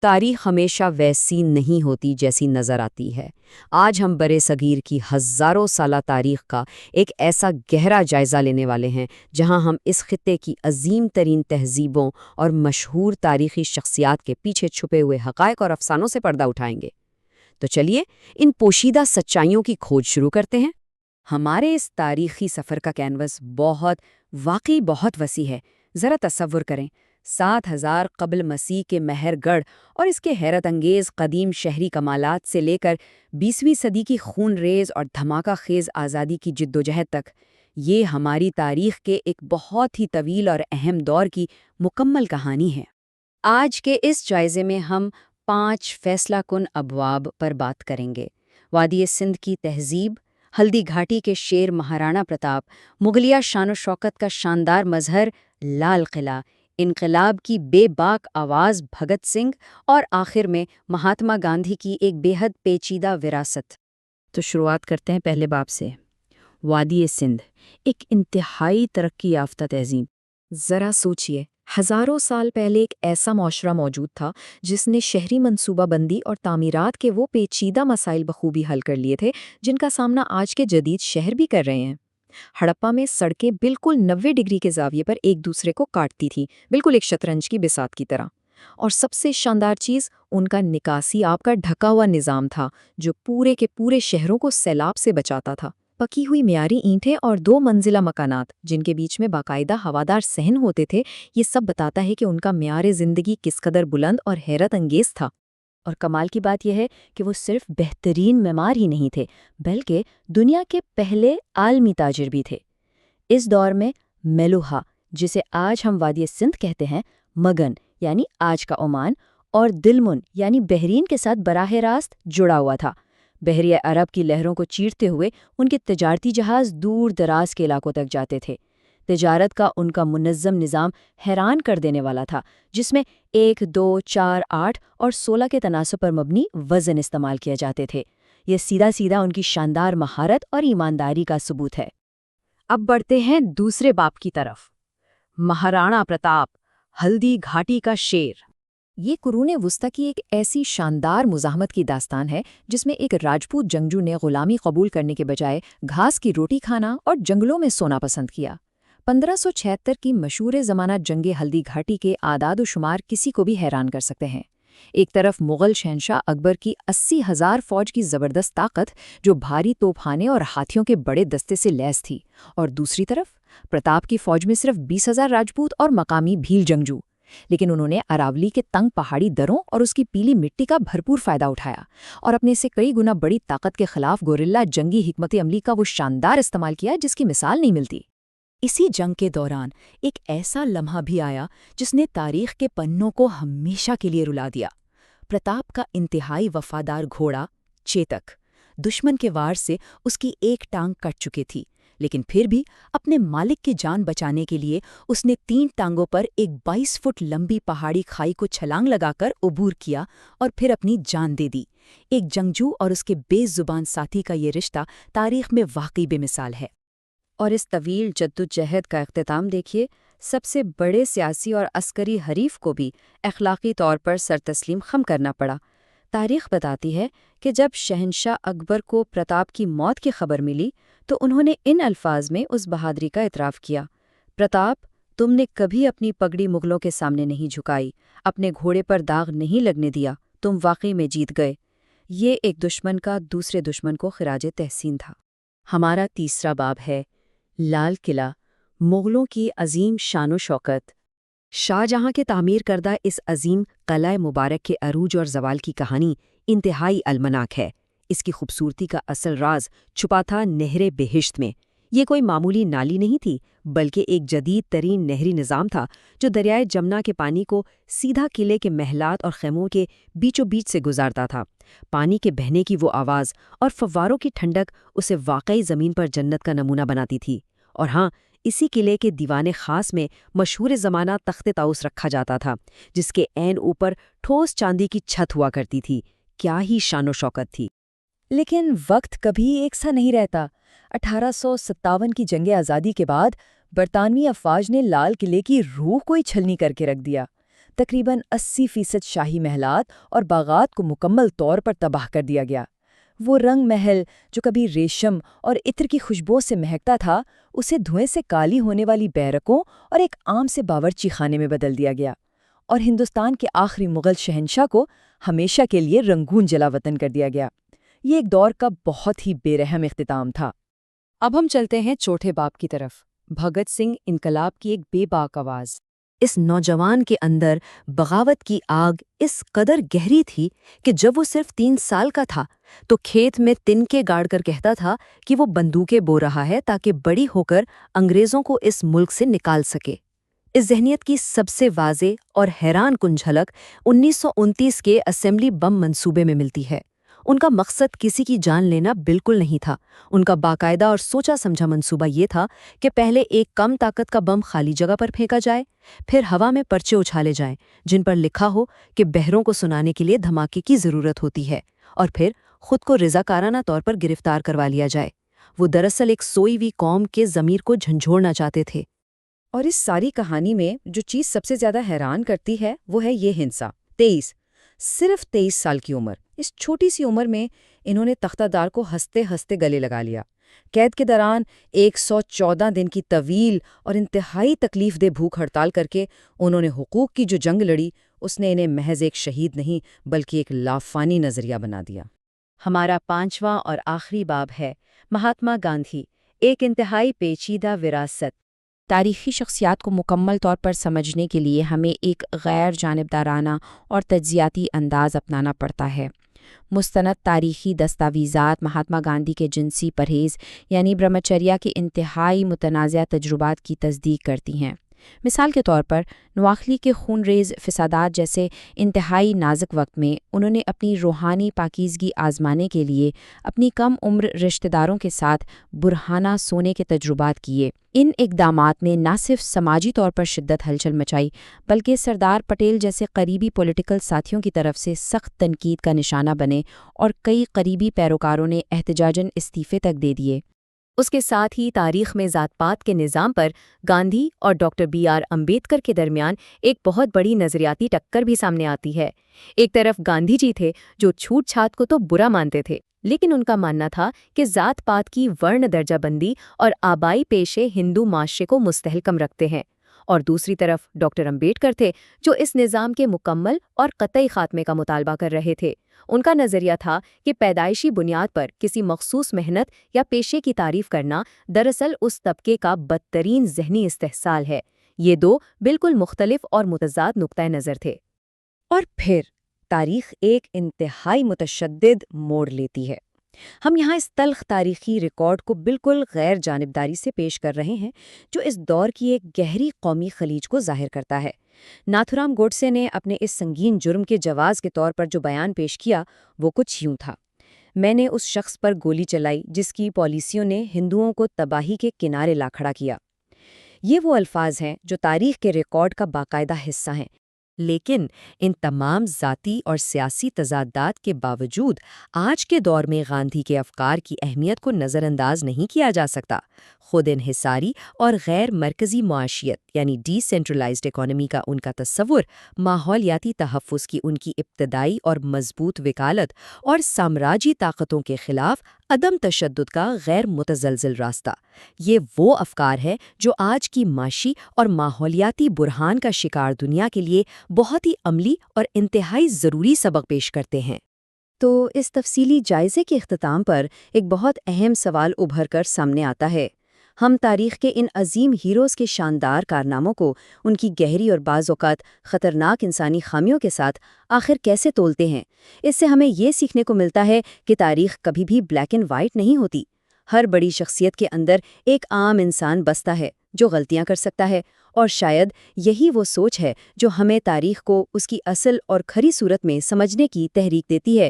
تاریخ ہمیشہ ویسی نہیں ہوتی جیسی نظر آتی ہے۔ آج ہم برِ صغیر کی ہزاروں سالہ تاریخ کا ایک ایسا گہرا جائزہ لینے والے ہیں جہاں ہم اس خطے کی عظیم ترین تہذیبوں اور مشہور تاریخی شخصیات کے پیچھے چھپے ہوئے حقائق اور افسانوں سے پردہ اٹھائیں گے۔ تو چلیے ان پوشیدہ سچائیوں کی کھوج شروع کرتے ہیں۔ ہمارے اس تاریخی سفر کا کینوس واقعی بہت وسیع ہے۔ ذرا تصور کریں، 7000 قبل مسیح کے مہر گڑھ اور اس کے حیرت انگیز قدیم شہری کمالات سے لے کر 20ویں صدی کی خون ریز اور دھماکہ خیز آزادی کی جدوجہد تک، یہ ہماری تاریخ کے ایک بہت ہی طویل اور اہم دور کی مکمل کہانی ہے۔ آج کے اس جائزے میں ہم 5 فیصلہ کن ابواب پر بات کریں گے۔ وادی سندھ کی تہذیب، ہلدی گھاٹی کے شیر مہارانا پرتاپ، مغلیہ شان و شوکت کا شاندار مظہر لال قلعہ، انقلاب کی بے باک آواز بھگت سنگھ، اور آخر میں مہاتما گاندھی کی ایک بے حد پیچیدہ وراثت۔ تو شروعات کرتے ہیں پہلے باب سے۔ وادی سندھ، ایک انتہائی ترقی یافتہ تہذیب۔ ذرا سوچئے، ہزاروں سال پہلے ایک ایسا معاشرہ موجود تھا جس نے شہری منصوبہ بندی اور تعمیرات کے وہ پیچیدہ مسائل بخوبی حل کر لیے تھے جن کا سامنا آج کے جدید شہر بھی کر رہے ہیں۔ ہڑپا میں سڑکیں بالکل 90 ڈگری کے زاویے پر ایک دوسرے کو کاٹتی تھیں، بالکل ایک شطرنج کی بساط کی طرح۔ اور سب سے شاندار چیز ان کا نکاسی آب کا ڈھکا ہوا نظام تھا جو پورے کے پورے شہروں کو سیلاب سے بچاتا تھا۔ پکی ہوئی معیاری اینٹیں اور 2 منزلہ مکانات جن کے بیچ میں باقاعدہ ہوادار صحن ہوتے تھے، یہ سب بتاتا ہے کہ ان کا معیار زندگی کس قدر بلند اور حیرت انگیز تھا۔ اور کمال کی بات یہ ہے کہ وہ صرف بہترین معمار ہی نہیں تھے بلکہ دنیا کے پہلے عالمی تاجر بھی تھے۔ اس دور میں میلوہا، جسے آج ہم وادی سندھ کہتے ہیں، مگن یعنی آج کا عمان، اور دلمن یعنی بحرین کے ساتھ براہ راست جڑا ہوا تھا۔ بحریہ عرب کی لہروں کو چیرتے ہوئے ان کے تجارتی جہاز دور دراز کے علاقوں تک جاتے تھے۔ تجارت کا ان کا منظم نظام حیران کر دینے والا تھا، جس میں 1، 2، 4، 8 اور 16 کے تناسب پر مبنی وزن استعمال کیے جاتے تھے۔ یہ سیدھا سیدھا ان کی شاندار مہارت اور ایمانداری کا ثبوت ہے۔ اب بڑھتے ہیں دوسرے باب کی طرف۔ مہارانا پرتاپ، ہلدی گھاٹی کا شیر۔ یہ قرون وسطی کی ایک ایسی شاندار مزاحمت کی داستان ہے جس میں ایک راجپوت جنگجو نے غلامی قبول کرنے کے بجائے گھاس کی روٹی کھانا اور جنگلوں میں سونا پسند کیا۔ 1576 کی مشہور زمانہ جنگ ہلدی گھاٹی کے اعداد و شمار کسی کو بھی حیران کر سکتے ہیں۔ ایک طرف مغل شہنشاہ اکبر کی 80,000 فوج کی زبردست طاقت جو بھاری توپخانے اور ہاتھیوں کے بڑے دستے سے لیس تھی، اور دوسری طرف پرتاپ کی فوج میں صرف 20,000 راجپوت اور مقامی بھیل جنگجو۔ لیکن انہوں نے اراولی کے تنگ پہاڑی دروں اور اس کی پیلی مٹی کا بھرپور فائدہ اٹھایا اور اپنے سے کئی گنا بڑی طاقت کے خلاف گوریلا جنگی حکمت عملی کا وہ شاندار استعمال کیا جس کی مثال نہیں ملتی۔ اسی جنگ کے دوران ایک ایسا لمحہ بھی آیا جس نے تاریخ کے پنوں کو ہمیشہ کے لیے رلا دیا۔ پرتاپ کا انتہائی وفادار گھوڑا چیتک دشمن کے وار سے اس کی ایک ٹانگ کٹ چکی تھی، لیکن پھر بھی اپنے مالک کی جان بچانے کے لیے اس نے 3 ٹانگوں پر ایک 22 فٹ لمبی پہاڑی کھائی کو چھلانگ لگا کر عبور کیا اور پھر اپنی جان دے دی۔ ایک جنگجو اور اس کے بے زبان ساتھی کا یہ رشتہ تاریخ میں واقعی بے مثال ہے۔ اور اس طویل جدوجہد کا اختتام دیکھیے، سب سے بڑے سیاسی اور عسکری حریف کو بھی اخلاقی طور پر سر تسلیم خم کرنا پڑا۔ تاریخ بتاتی ہے کہ جب شہنشاہ اکبر کو پرتاپ کی موت کی خبر ملی تو انہوں نے ان الفاظ میں اس بہادری کا اعتراف کیا: پرتاپ، تم نے کبھی اپنی پگڑی مغلوں کے سامنے نہیں جھکائی، اپنے گھوڑے پر داغ نہیں لگنے دیا، تم واقعی میں جیت گئے۔ یہ ایک دشمن کا دوسرے دشمن کو خراج تحسین تھا۔ ہمارا تیسرا باب ہے لال قلعہ، مغلوں کی عظیم شان و شوکت۔ شاہ جہاں کے تعمیر کردہ اس عظیم قلعہ مبارک کے عروج اور زوال کی کہانی انتہائی المناک ہے۔ اس کی خوبصورتی کا اصل راز چھپا تھا نہر بہشت میں۔ یہ کوئی معمولی نالی نہیں تھی بلکہ ایک جدید ترین نہری نظام تھا جو دریائے جمنا کے پانی کو سیدھا قلعے کے محلات اور خیموں کے بیچوں بیچ سے گزارتا تھا۔ پانی کے بہنے کی وہ آواز اور فواروں کی ٹھنڈک اسے واقعی زمین پر جنت کا نمونہ بناتی تھی۔ اور ہاں، اسی قلعے کے دیوان خاص میں مشہور زمانہ تخت طاؤس رکھا جاتا تھا جس کے عین اوپر ٹھوس چاندی کی چھت ہوا کرتی تھی۔ کیا ہی شان و شوکت تھی۔ لیکن وقت کبھی ایک سا نہیں رہتا۔ 1857 کی جنگ آزادی کے بعد برطانوی افواج نے لال قلعے کی روح کو ہی چھلنی کر کے رکھ دیا۔ تقریباً 80% شاہی محلات اور باغات کو مکمل طور پر تباہ کر دیا گیا۔ وہ رنگ محل جو کبھی ریشم اور عطر کی خوشبو سے مہکتا تھا، اسے دھوئیں سے کالی ہونے والی بیرکوں اور ایک عام سے باورچی خانے میں بدل دیا گیا، اور ہندوستان کے آخری مغل شہنشاہ کو ہمیشہ کے لیے رنگون جلا وطن کر دیا گیا۔ یہ ایک دور کا بہت ہی بے رحم اختتام تھا۔ اب ہم چلتے ہیں چوتھے باب کی طرف، بھگت سنگھ انقلاب کی ایک بے باک آواز۔ اس نوجوان کے اندر بغاوت کی آگ اس قدر گہری تھی کہ جب وہ صرف 3 سال کا تھا تو کھیت میں تنکے گاڑ کر کہتا تھا کہ وہ بندوقیں بو رہا ہے تاکہ بڑی ہو کر انگریزوں کو اس ملک سے نکال سکے۔ اس ذہنیت کی سب سے واضح اور حیران کن جھلک 1929 کے اسمبلی بم منصوبے میں ملتی ہے۔ ان کا مقصد کسی کی جان لینا بالکل نہیں تھا۔ ان کا باقاعدہ اور سوچا سمجھا منصوبہ یہ تھا کہ پہلے ایک کم طاقت کا بم خالی جگہ پر پھینکا جائے، پھر ہوا میں پرچے اچھالے جائیں جن پر لکھا ہو کہ بہروں کو سنانے کے لیے دھماکے کی ضرورت ہوتی ہے، اور پھر خود کو رضاکارانہ طور پر گرفتار کروا لیا جائے۔ وہ دراصل ایک سوئی ہوئی قوم کے ضمیر کو جھنجھوڑنا چاہتے تھے۔ اور اس ساری کہانی میں جو چیز سب سے زیادہ حیران کرتی ہے وہ ہے یہ ہنسا۔ صرف 23 سال کی عمر، اس چھوٹی سی عمر میں انہوں نے تختہ دار کو ہنستے ہنستے گلے لگا لیا۔ قید کے دوران 114 دن کی طویل اور انتہائی تکلیف دہ بھوک ہڑتال کر کے انہوں نے حقوق کی جو جنگ لڑی، اس نے انہیں محض ایک شہید نہیں بلکہ ایک لافانی نظریہ بنا دیا۔ ہمارا 5واں اور آخری باب ہے مہاتما گاندھی، ایک انتہائی پیچیدہ وراثت۔ تاریخی شخصیات کو مکمل طور پر سمجھنے کے لیے ہمیں ایک غیر جانبدارانہ اور تجزیاتی انداز اپنانا پڑتا ہے۔ مستند تاریخی دستاویزات مہاتما گاندھی کے جنسی پرہیز یعنی برہمچریہ کے انتہائی متنازع تجربات کی تصدیق کرتی ہیں۔ مثال کے طور پر نواخلی کے خون ریز فسادات جیسے انتہائی نازک وقت میں انہوں نے اپنی روحانی پاکیزگی آزمانے کے لیے اپنی کم عمر رشتہ داروں کے ساتھ برہانہ سونے کے تجربات کیے۔ ان اقدامات نے نہ صرف سماجی طور پر شدت ہلچل مچائی بلکہ سردار پٹیل جیسے قریبی پولیٹیکل ساتھیوں کی طرف سے سخت تنقید کا نشانہ بنے اور کئی قریبی پیروکاروں نے احتجاجاً استعفے تک دے دیے۔ اس کے ساتھ ہی تاریخ میں ذات پات کے نظام پر گاندھی اور ڈاکٹر BR امبیڈکر کے درمیان ایک بہت بڑی نظریاتی ٹکر بھی سامنے آتی ہے۔ ایک طرف گاندھی جی تھے جو چھوٹ چھات کو تو برا مانتے تھے، لیکن ان کا ماننا تھا کہ ذات پات کی ورن درجہ بندی اور آبائی پیشے ہندو معاشرے کو مستحکم رکھتے ہیں، اور دوسری طرف ڈاکٹر امبیڈکر تھے جو اس نظام کے مکمل اور قطعی خاتمے کا مطالبہ کر رہے تھے۔ ان کا نظریہ تھا کہ پیدائشی بنیاد پر کسی مخصوص محنت یا پیشے کی تعریف کرنا دراصل اس طبقے کا بدترین ذہنی استحصال ہے۔ یہ دو بالکل مختلف اور متضاد نقطۂ نظر تھے۔ اور پھر تاریخ ایک انتہائی متشدد موڑ لیتی ہے۔ ہم یہاں اس تلخ تاریخی ریکارڈ کو بالکل غیر جانبداری سے پیش کر رہے ہیں جو اس دور کی ایک گہری قومی خلیج کو ظاہر کرتا ہے۔ ناتھورام گوڈسے نے اپنے اس سنگین جرم کے جواز کے طور پر جو بیان پیش کیا وہ کچھ یوں تھا: میں نے اس شخص پر گولی چلائی جس کی پالیسیوں نے ہندوؤں کو تباہی کے کنارے لا کھڑا کیا۔ یہ وہ الفاظ ہیں جو تاریخ کے ریکارڈ کا باقاعدہ حصہ ہیں، لیکن ان تمام ذاتی اور سیاسی تضادات کے باوجود آج کے دور میں گاندھی کے افکار کی اہمیت کو نظر انداز نہیں کیا جا سکتا۔ خود انحصاری اور غیر مرکزی معاشیت یعنی ڈی سینٹرلائزڈ اکانومی کا ان کا تصور، ماحولیاتی تحفظ کی ان کی ابتدائی اور مضبوط وکالت، اور سامراجی طاقتوں کے خلاف عدم تشدد کا غیر متزلزل راستہ، یہ وہ افکار ہے جو آج کی معاشی اور ماحولیاتی بحران کا شکار دنیا کے لیے بہت ہی عملی اور انتہائی ضروری سبق پیش کرتے ہیں۔ تو اس تفصیلی جائزے کے اختتام پر ایک بہت اہم سوال ابھر کر سامنے آتا ہے: ہم تاریخ کے ان عظیم ہیروز کے شاندار کارناموں کو ان کی گہری اور بعض اوقات خطرناک انسانی خامیوں کے ساتھ آخر کیسے تولتے ہیں؟ اس سے ہمیں یہ سیکھنے کو ملتا ہے کہ تاریخ کبھی بھی بلیک اینڈ وائٹ نہیں ہوتی۔ ہر بڑی شخصیت کے اندر ایک عام انسان بستا ہے جو غلطیاں کر سکتا ہے، اور شاید یہی وہ سوچ ہے جو ہمیں تاریخ کو اس کی اصل اور کھری صورت میں سمجھنے کی تحریک دیتی ہے۔